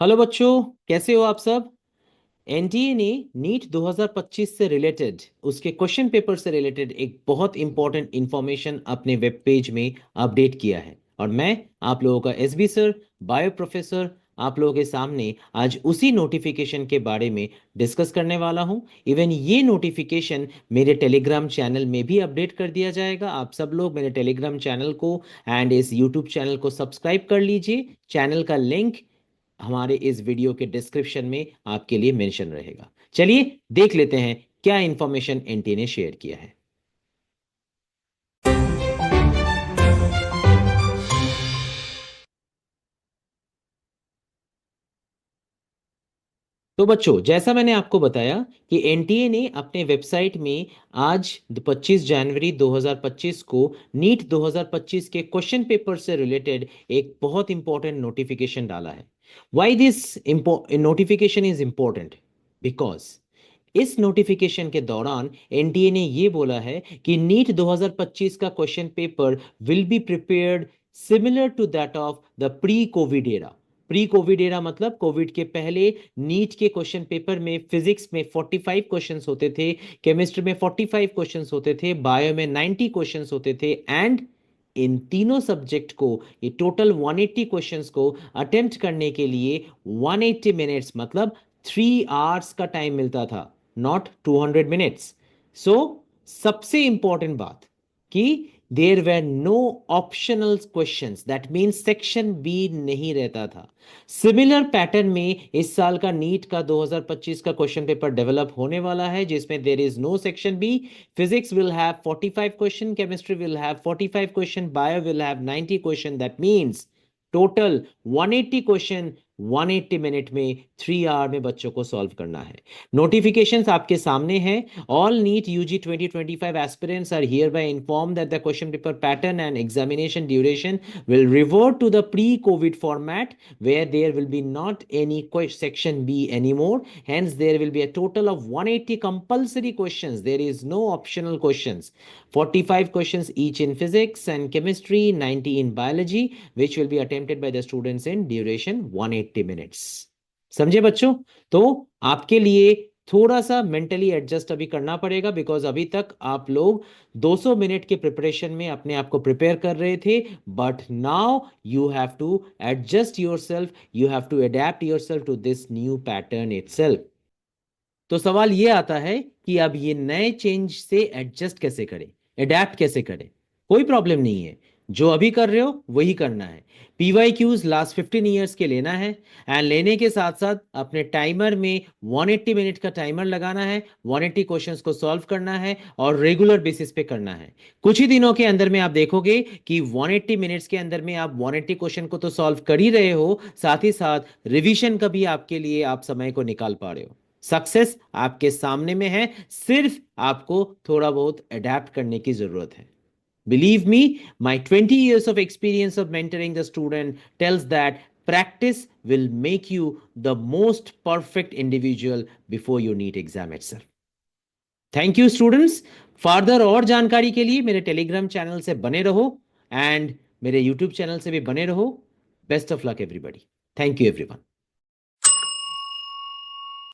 Hello बच्चों, कैसे हो आप सब। एनटीए ने नीट 2025 से रिलेटेड उसके क्वेश्चन पेपर से रिलेटेड एक बहुत इंपॉर्टेंट इंफॉर्मेशन अपने वेब पेज में अपडेट किया है। और मैं आप लोगों का एसबी सर, बायो प्रोफेसर, आप लोगों के सामने आज उसी नोटिफिकेशन के बारे में डिस्कस करने वाला हूं। इवन ये नोटिफिकेशन मेरे टेलीग्राम चैनल में भी अपडेट कर दिया जाएगा। आप सब लोग मेरे टेलीग्राम चैनल को एंड इस यूट्यूब चैनल को सब्सक्राइब कर लीजिए। चैनल का लिंक हमारे इस वीडियो के डिस्क्रिप्शन में आपके लिए मेंशन रहेगा। चलिए देख लेते हैं क्या इंफॉर्मेशन एनटी ने शेयर किया है। तो बच्चों, जैसा मैंने आपको बताया कि एनटीए ने अपने वेबसाइट में आज 25 जनवरी 2025 को नीट 2025 के क्वेश्चन पेपर से रिलेटेड एक बहुत इंपॉर्टेंट नोटिफिकेशन डाला है। Why this notification is important? Because इस नोटिफिकेशन के दौरान एनटीए ने यह बोला है कि नीट 2025 का question paper will be prepared similar to that of the pre covid era. Pre covid era मतलब कोविड के पहले नीट के क्वेश्चन पेपर में फिजिक्स में 45 क्वेश्चंस होते थे, केमिस्ट्री में 45 क्वेश्चंस होते थे, बायो में 90 क्वेश्चंस होते थे एंड इन तीनों सब्जेक्ट को ये टोटल 180 क्वेश्चंस को अटेम्प्ट करने के लिए 180 मिनट्स मतलब 3 आवर्स का टाइम मिलता था, नॉट 200 मिनट्स। सो सबसे इंपॉर्टेंट बात कि there were no optional questions, that means section B नहीं रहता था। सिमिलर पैटर्न में इस साल का नीट का 2025 का क्वेश्चन पेपर डेवलप होने वाला है, जिसमें there is no section B. Physics will have 45 question, chemistry will have 45 question, bio will have 90 question. That means total 180 question 180 minute में 3 आवर में बच्चों को सॉल्व करना है। नोटिफिकेशंस आपके सामने हैं। All NEET UG 2025 aspirants are hereby informed that the question paper pattern and examination duration will revert to the pre-COVID format, where there will be not any section B anymore. Hence, there will be a total of 180 compulsory questions. There is no optional questions. 45 questions each in physics and chemistry, 90 in biology, which will be attempted by the students in duration 180 minutes. समझे बच्चों? तो आपके लिए थोड़ा सा mentally adjust अभी करना पड़ेगा, बिकॉज अभी तक आप लोग 200 मिनट के प्रिपरेशन में अपने आप को प्रिपेयर कर रहे थे, but now you have to adjust yourself, you have to adapt yourself to this new pattern itself. तो सवाल ये आता है कि अब ये नए चेंज से एडजस्ट कैसे करें, अडेप्ट कैसे करें। कोई प्रॉब्लम नहीं है, जो अभी कर रहे हो वही करना है। पीवाईक्यूज लास्ट 15 ईयर्स के लेना है एंड लेने के साथ साथ अपने टाइमर में 180 मिनट का टाइमर लगाना है, 180 क्वेश्चंस को सॉल्व करना है और रेगुलर बेसिस पे करना है। कुछ ही दिनों के अंदर में आप देखोगे कि 180 मिनट्स के अंदर में आप 180 क्वेश्चन को तो सॉल्व कर ही रहे हो, साथ ही साथ रिवीजन का भी आपके लिए आप समय को निकाल पा रहे हो। सक्सेस आपके सामने में है, सिर्फ आपको थोड़ा बहुत अडेप्ट करने की जरूरत है। Believe me, my 20 years of experience of mentoring the student tells that practice will make you the most perfect individual before your NEET exam itself. Thank you students. Further और जानकारी के लिए मेरे टेलीग्राम चैनल से बने रहो and मेरे YouTube channel से भी बने रहो। Best of luck everybody. Thank you everyone.